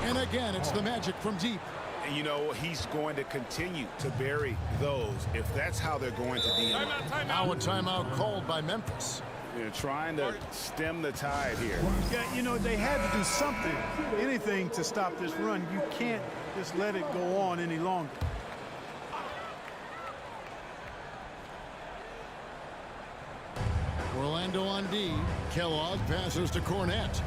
Speaker 2: And again, it's the Magic from deep.
Speaker 4: And you know, he's going to continue to bury those if that's how they're going to deal.
Speaker 2: Now a timeout called by Memphis.
Speaker 4: They're trying to stem the tide here.
Speaker 1: Yeah, you know, they had to do something, anything to stop this run. You can't just let it go on any longer.
Speaker 2: Orlando on D. Kellogg passes to Cornette.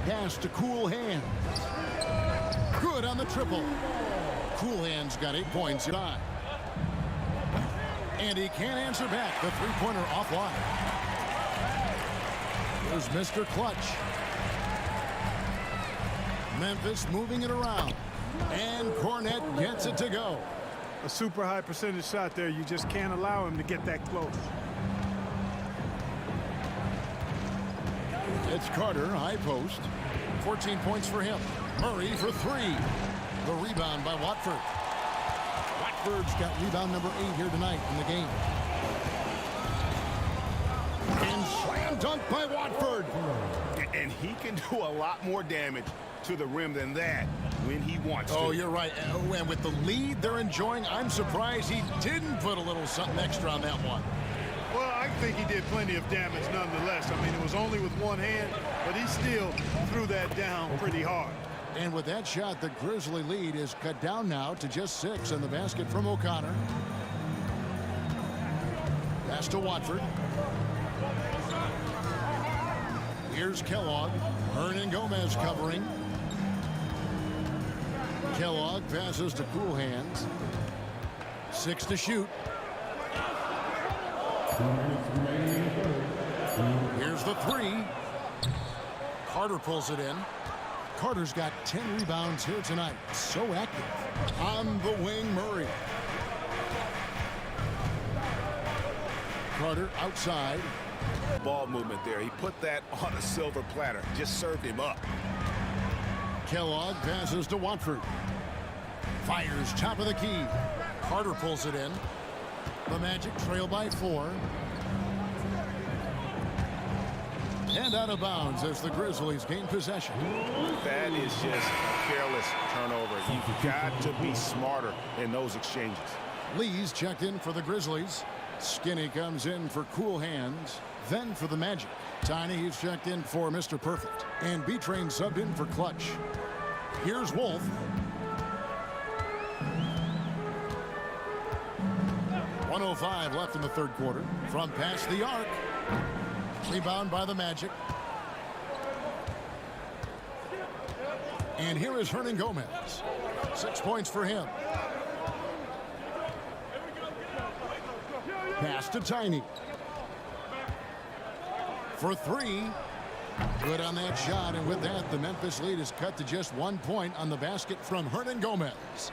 Speaker 2: Pass to Cool Hands. Good on the triple. Cool Hands got 8 points tonight. And he can't answer back. The three-pointer offline. Here's Mr. Clutch. Memphis moving it around. And Cornette gets it to go.
Speaker 1: A super high percentage shot there. You just can't allow him to get that close.
Speaker 2: It's Carter, high post. 14 points for him. Murray for 3. The rebound by Watford. Watford's got rebound number 8 here tonight in the game. And slam dunk by Watford.
Speaker 4: And he can do a lot more damage to the rim than that when he wants to.
Speaker 2: Oh, you're right. Oh, and with the lead they're enjoying, I'm surprised he didn't put a little something extra on that one.
Speaker 1: Well, I think he did plenty of damage nonetheless. I mean, it was only with one hand, but he still threw that down pretty hard.
Speaker 2: And with that shot, the Grizzly lead is cut down now to just 6, and the basket from O'Connor. Pass to Watford. Here's Kellogg. Hernan Gomez covering. Kellogg passes to Cool Hands. 6 to shoot. Here's the 3. Carter pulls it in. Carter's got 10 rebounds here tonight. So active. On the wing, Murray. Carter outside.
Speaker 4: Ball movement there. He put that on a silver platter. Just served him up.
Speaker 2: Kellogg passes to Watford. Fires top of the key. Carter pulls it in. The Magic trail by 4. And out of bounds as the Grizzlies gain possession.
Speaker 4: That is just a careless turnover. You've got to be smarter in those exchanges.
Speaker 2: Lee's checked in for the Grizzlies. Skinny comes in for Cool Hands. Then for the Magic. Tiny, he's checked in for Mr. Perfect. And B-Train subbed in for Clutch. Here's Wolf. 1:05 left in the third quarter. From past the arc. Rebound by the Magic. And here is Hernan Gomez. 6 points for him. Pass to Tiny. For three. Good on that shot, and with that, the Memphis lead is cut to just 1 point on the basket from Hernan Gomez.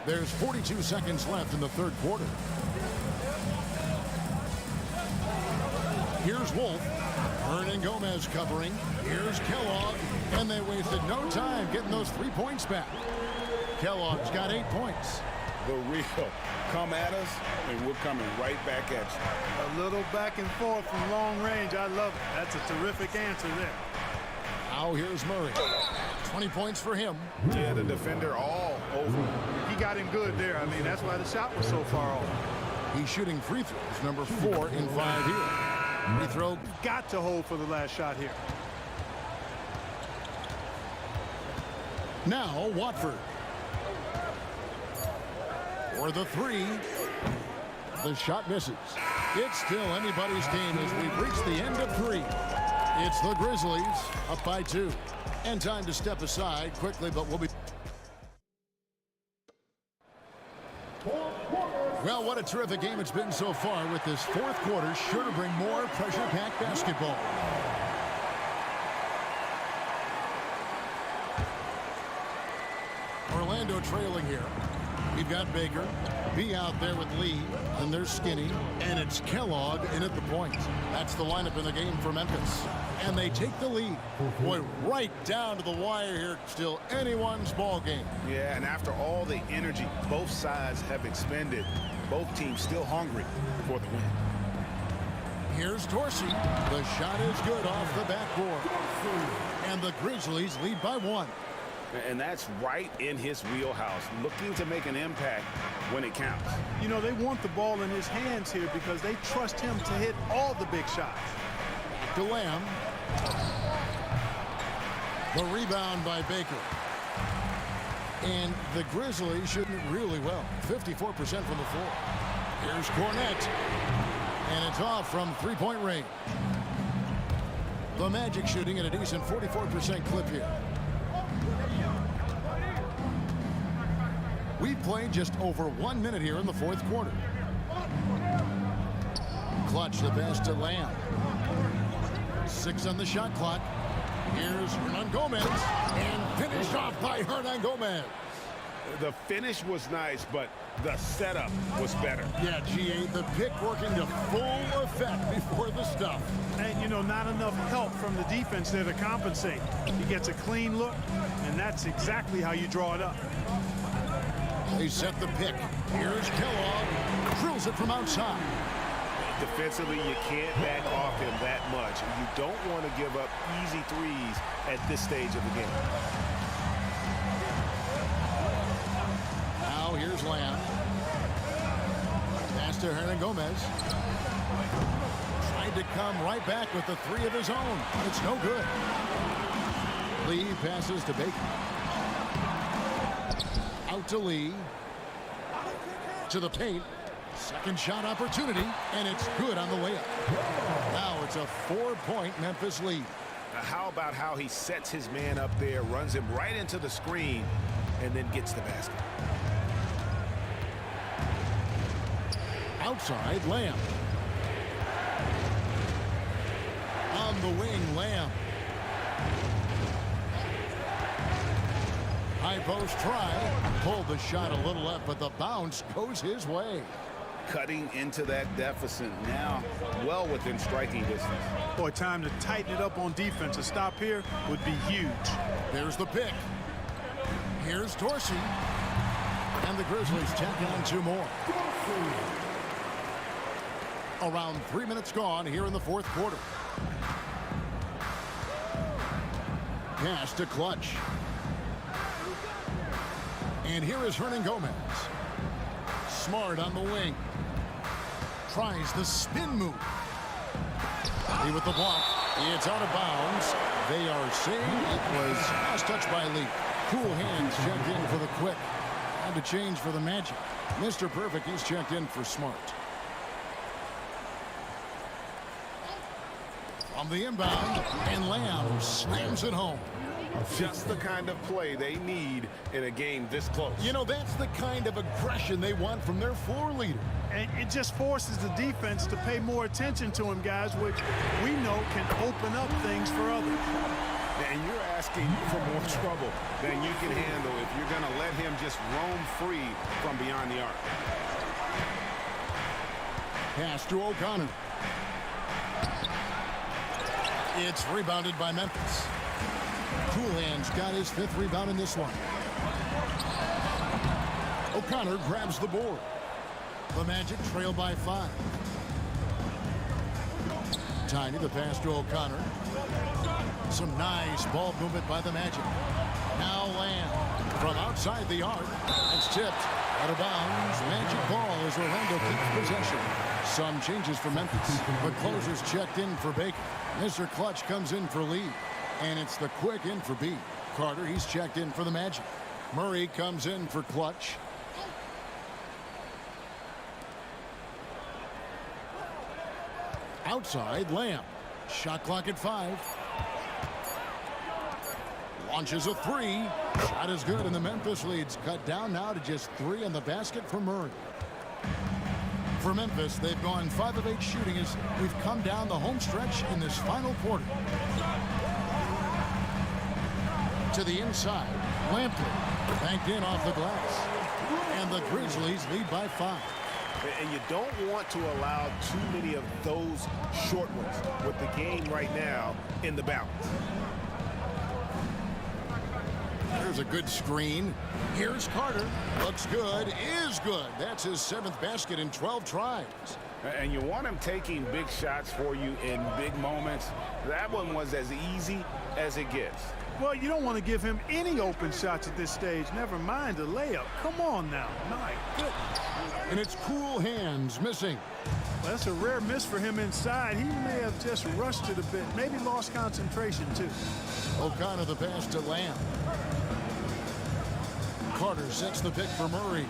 Speaker 2: There's 42 seconds left in the third quarter. Here's Wolf. Hernan Gomez covering. Here's Kellogg. And they wasted no time getting those 3 points back. Kellogg's got 8 points.
Speaker 3: The real come at us, and we're coming right back at you.
Speaker 1: A little back and forth from long range. I love it. That's a terrific answer there.
Speaker 2: Now here's Murray. 20 points for him.
Speaker 3: Yeah, the defender all over.
Speaker 1: He got him good there. I mean, that's why the shot was so far off.
Speaker 2: He's shooting free throws, number 4 in 5 here. Free throw.
Speaker 1: Got to hold for the last shot here.
Speaker 2: Now Watford. For the three. The shot misses. It's still anybody's game as we've reached the end of 3. It's the Grizzlies up by 2. And time to step aside quickly, but we'll be... Well, what a terrific game it's been so far, with this fourth quarter sure to bring more pressure-packed basketball. Orlando trailing here. We've got Baker, B out there with Lee, and there's Skinny, and it's Kellogg in at the point. That's the lineup in the game for Memphis. And they take the lead. Boy, right down to the wire here. Still anyone's ball game.
Speaker 3: Yeah, and after all the energy both sides have expended, both teams still hungry for the win.
Speaker 2: Here's Dorsey. The shot is good off the backboard. And the Grizzlies lead by 1.
Speaker 3: And that's right in his wheelhouse, looking to make an impact when it counts.
Speaker 1: You know, they want the ball in his hands here because they trust him to hit all the big shots.
Speaker 2: To Lamb. The rebound by Baker. And the Grizzlies shooting it really well. 54% from the floor. Here's Cornette. And it's off from three-point range. The Magic shooting at a decent 44% clip here. We've played just over 1 minute here in the fourth quarter. Clutch the pass to Lamb. 6 on the shot clock. Here's Hernan Gomez. And finished off by Hernan Gomez.
Speaker 3: The finish was nice, but the setup was better.
Speaker 2: Yeah, GA, the pick working to full effect before the stuff.
Speaker 1: And, you know, not enough help from the defense there to compensate. He gets a clean look, and that's exactly how you draw it up.
Speaker 2: They set the pick. Here's Kellogg. Drills it from outside.
Speaker 3: Defensively, you can't back off him that much. You don't want to give up easy threes at this stage of the game.
Speaker 2: Now here's Lamb. Pass to Hernan Gomez. Tried to come right back with the 3 of his own. It's no good. Lee passes to Baker. Out to Lee. To the paint. Second shot opportunity, and it's good on the layup. Now it's a 4-point Memphis lead.
Speaker 3: Now, how about how he sets his man up there, runs him right into the screen, and then gets the basket.
Speaker 2: Outside, Lamb. On the wing, Lamb. High post try. Pulled the shot a little left, but the bounce goes his way.
Speaker 3: Cutting into that deficit now, well within striking distance.
Speaker 1: Boy, time to tighten it up on defense. A stop here would be huge.
Speaker 2: There's the pick. Here's Dorsey. And the Grizzlies tack on 2 more. Around 3 minutes gone here in the fourth quarter. Pass to Clutch. And here is Hernan Gomez. Smart on the wing. Tries the spin move. Lee with the block. It's out of bounds. They are saying it was last touch by Lee. Cool hands checked in for the quick. Time to change for the Magic. Mr. Perfect, he's checked in for Smart. On the inbound, and Lamb slams it home.
Speaker 4: Just the kind of play they need in a game this close.
Speaker 2: You know, that's the kind of aggression they want from their floor leader.
Speaker 1: And it just forces the defense to pay more attention to him, guys, which we know can open up things for others.
Speaker 4: And you're asking for more trouble than you can handle if you're going to let him just roam free from beyond the arc.
Speaker 2: Pass to O'Connor. It's rebounded by Memphis. Coolhand's got his 5th rebound in this one. O'Connor grabs the board. The Magic trail by 5. Tiny, the pass to O'Connor. Some nice ball movement by the Magic. Now Lamb from outside the arc. It's tipped out of bounds. Magic ball as Orlando keeps possession. Some changes for Memphis. The closer's checked in for Baker. Mr. Clutch comes in for Lee. And it's the quick in for B. Carter, he's checked in for the Magic. Murray comes in for Clutch. Outside, Lamb. Shot clock at 5. Launches a 3. Shot is good, and the Memphis lead's cut down now to just 3 on the basket for Murray. For Memphis, they've gone 5 of 8 shooting as we've come down the home stretch in this final quarter. To the inside, Lamptey banked in off the glass. And the Grizzlies lead by 5.
Speaker 4: And you don't want to allow too many of those short ones with the game right now in the balance.
Speaker 2: There's a good screen. Here's Carter. Looks good. Is good. That's his 7th basket in 12 tries.
Speaker 4: And you want him taking big shots for you in big moments. That one was as easy as it gets.
Speaker 1: Well, you don't want to give him any open shots at this stage. Never mind a layup. Come on now. My goodness.
Speaker 2: And it's Coolhands missing.
Speaker 1: Well, that's a rare miss for him inside. He may have just rushed it a bit. Maybe lost concentration, too.
Speaker 2: O'Connor the pass to Lamb. Carter sets the pick for Murray.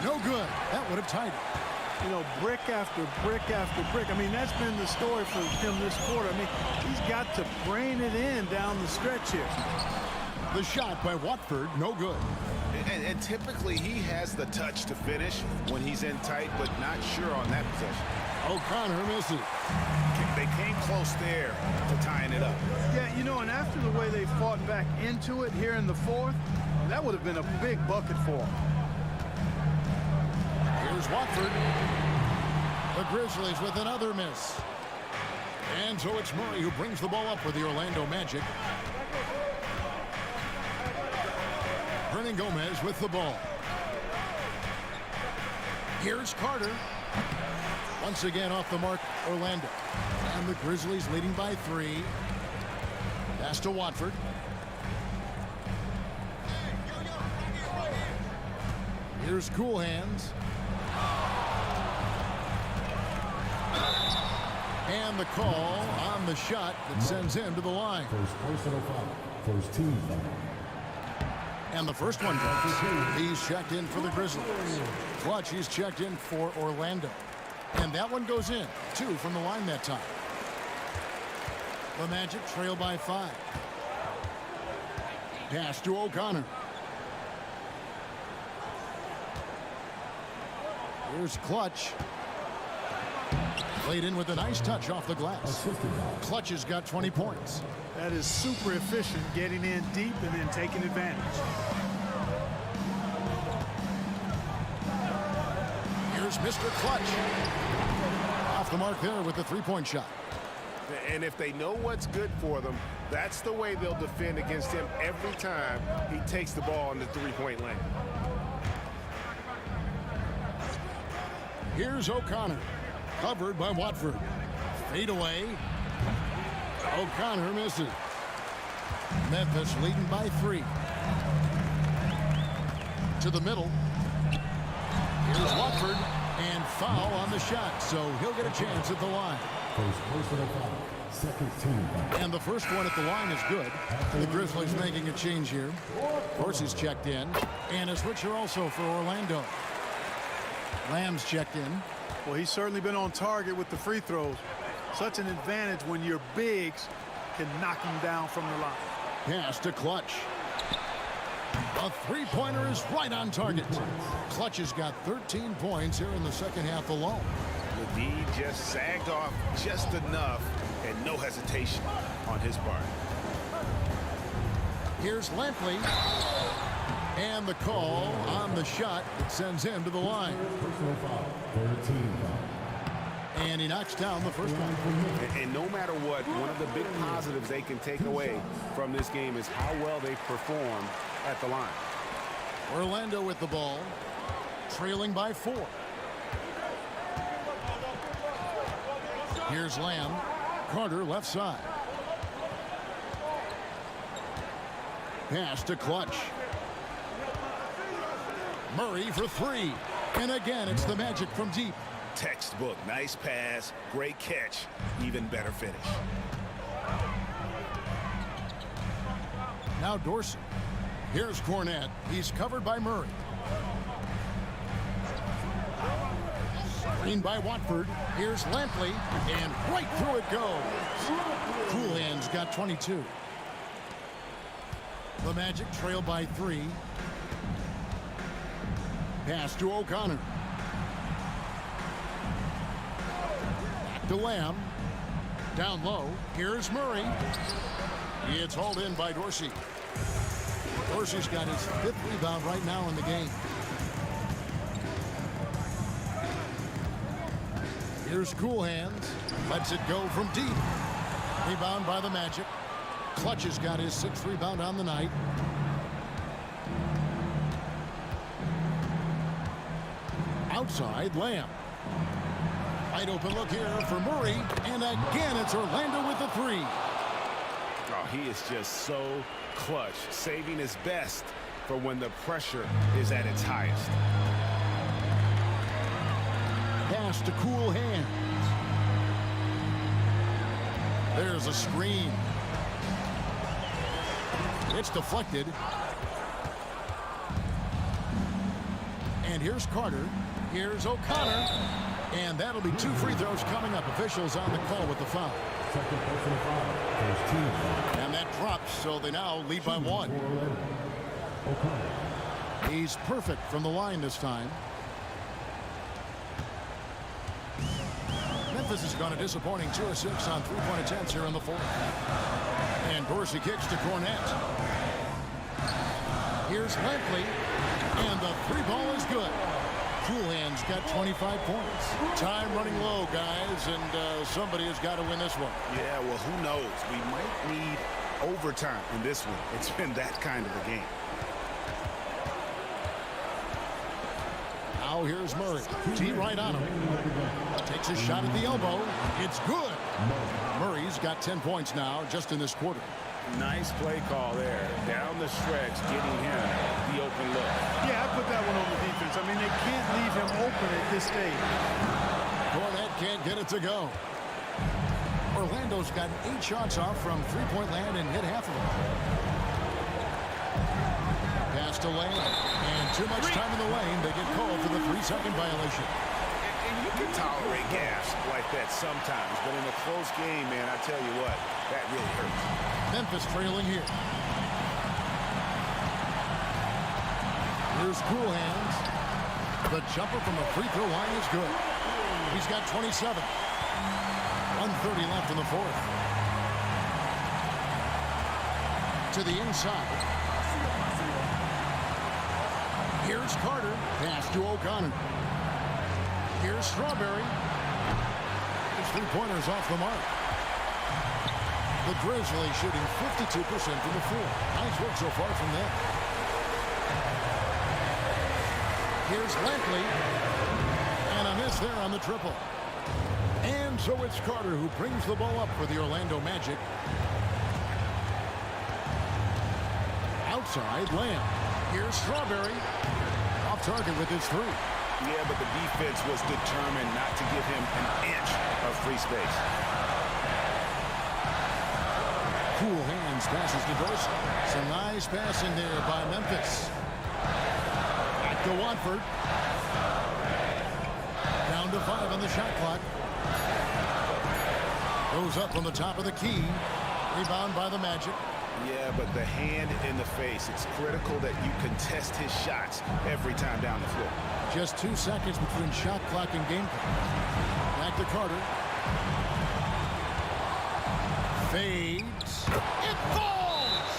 Speaker 2: No good. That would have tied it.
Speaker 1: You know, brick after brick after brick. I mean, that's been the story for him this quarter. I mean, he's got to brain it in down the stretch here.
Speaker 2: The shot by Watford, no good.
Speaker 4: And typically he has the touch to finish when he's in tight, but not sure on that possession.
Speaker 2: O'Connor misses.
Speaker 4: They came close there to tying it up.
Speaker 1: Yeah, you know, and after the way they fought back into it here in the 4th, that would have been a big bucket for him.
Speaker 2: Here's Watford. The Grizzlies with another miss. And so it's Murray who brings the ball up for the Orlando Magic. Hernan Gomez with the ball. Here's Carter. Once again off the mark, Orlando. And the Grizzlies leading by 3. Pass to Watford. Here's Coolhands. And the call on the shot that sends him to the line.
Speaker 6: First personal foul. First team foul.
Speaker 2: And the first one goes. He's checked in for the Grizzlies. Clutch, he's checked in for Orlando. And that one goes in. 2 from the line that time. The Magic trail by 5. Pass to O'Connor. Here's Clutch. Played in with a nice touch off the glass. Clutch has got 20 points.
Speaker 1: That is super efficient, getting in deep and then taking advantage.
Speaker 2: Here's Mr. Clutch. Off the mark there with the 3-point shot.
Speaker 4: And if they know what's good for them, that's the way they'll defend against him every time he takes the ball in the 3-point lane.
Speaker 2: Here's O'Connor. Covered by Watford. Fade away. O'Connor misses. Memphis leading by 3. To the middle. Here's Watford. And foul on the shot, so he'll get a chance at the line.
Speaker 6: First personal foul. Second team foul.
Speaker 2: And the first one at the line is good. The Grizzlies making a change here. Dorsey's checked in. And a switcher also for Orlando. Lamb's checked in.
Speaker 1: Well, he's certainly been on target with the free throws. Such an advantage when your bigs can knock him down from the line.
Speaker 2: Pass to Clutch. A three-pointer is right on target. Clutch has got 13 points here in the second half alone.
Speaker 4: The D just sagged off just enough and no hesitation on his part.
Speaker 2: Here's Lampley. And the call on the shot that sends him to the line.
Speaker 6: Personal foul. Third team foul.
Speaker 2: And he knocks down the first one.
Speaker 4: And no matter what, one of the big positives they can take away from this game is how well they perform at the line.
Speaker 2: Orlando with the ball, trailing by 4. Here's Lamb. Carter left side. Pass to Clutch. Murray for 3. And again, it's the Magic from deep.
Speaker 3: Textbook. Nice pass. Great catch. Even better finish.
Speaker 2: Now Dorsey. Here's Cornette. He's covered by Murray. Screen by Watford. Here's Lampley. And right through it goes. Coolhand's got 22. The Magic trail by 3. Pass to O'Connor. Back to Lamb. Down low. Here's Murray. It's hauled in by Dorsey. Dorsey's got his 5th rebound right now in the game. Here's Coolhands. Lets it go from deep. Rebound by the Magic. Clutch has got his 6th rebound on the night. Outside, Lamb. Wide open look here for Murray. And again, it's Orlando with the 3.
Speaker 4: Oh, he is just so clutch, saving his best for when the pressure is at its highest.
Speaker 2: Pass to Coolhands. There's a screen. It's deflected. And here's Carter. Here's O'Connor. And that'll be 2 free throws coming up. Officials on the call with the foul.
Speaker 6: Second personal foul. First team foul.
Speaker 2: And that drops, so they now lead by 1.
Speaker 6: O'Connor.
Speaker 2: He's perfect from the line this time. Memphis has gone a disappointing 2 of 6 on 3-point attempts here in the 4th. And Dorsey kicks to Cornette. Here's Lampley. And the 3-ball is good. Coolhand's got 25 points. Time running low, guys, and somebody has got to win this one.
Speaker 3: Yeah, well, who knows? We might need overtime in this one. It's been that kind of a game.
Speaker 2: Now here's Murray. T right on him. Takes a shot at the elbow. It's good. Murray's got 10 points now just in this quarter.
Speaker 4: Nice play call there. Down the stretch, getting him the open look.
Speaker 1: Yeah, I put that one on the defense. I mean, they can't leave him open at this stage.
Speaker 2: Cornette can't get it to go. Orlando's got 8 shots off from 3-point land and hit half of them. Pass to Lamb. And too much time in the lane. They get called for the 3-second violation.
Speaker 3: And you can tolerate gaps like that sometimes, but in a close game, man, I tell you what, that really hurts.
Speaker 2: Memphis trailing here. Here's Coolhands. The jumper from the free throw line is good. He's got 27. 1:30 left in the 4th. To the inside. Here's Carter. Pass to O'Connor. Here's Strawberry. His 3-pointers off the mark. The Grizzlies shooting 52% from the floor. Nice work so far from them. Here's Lampley. And a miss there on the triple. And so it's Carter who brings the ball up for the Orlando Magic. Outside, Lamb. Here's Strawberry. Off target with his 3.
Speaker 3: Yeah, but the defense was determined not to give him an inch of free space.
Speaker 2: Cool Hands passes to Dorsey. Some nice passing there by Memphis. Back to Watford. Down to 5 on the shot clock. Goes up on the top of the key. Rebound by the Magic.
Speaker 4: Yeah, but the hand in the face, it's critical that you contest his shots every time down the floor.
Speaker 2: Just 2 seconds between shot clock and game clock. Back to Carter. Fades. It falls!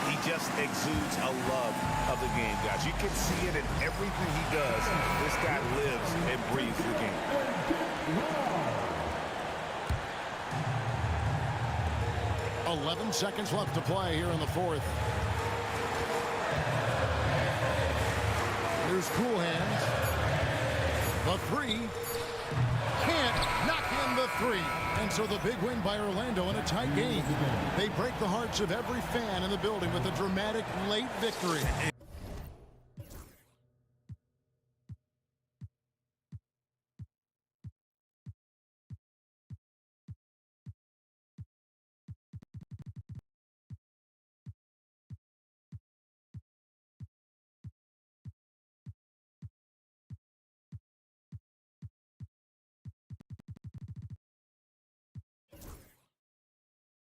Speaker 3: He just exudes a love of the game, guys. You can see it in everything he does. This guy lives and breathes the game.
Speaker 2: 11 seconds left to play here in the fourth. Here's Cool Hands. The three. Can't knock in the three. And so the big win by Orlando in a tight game. They break the hearts of every fan in the building with a dramatic late victory.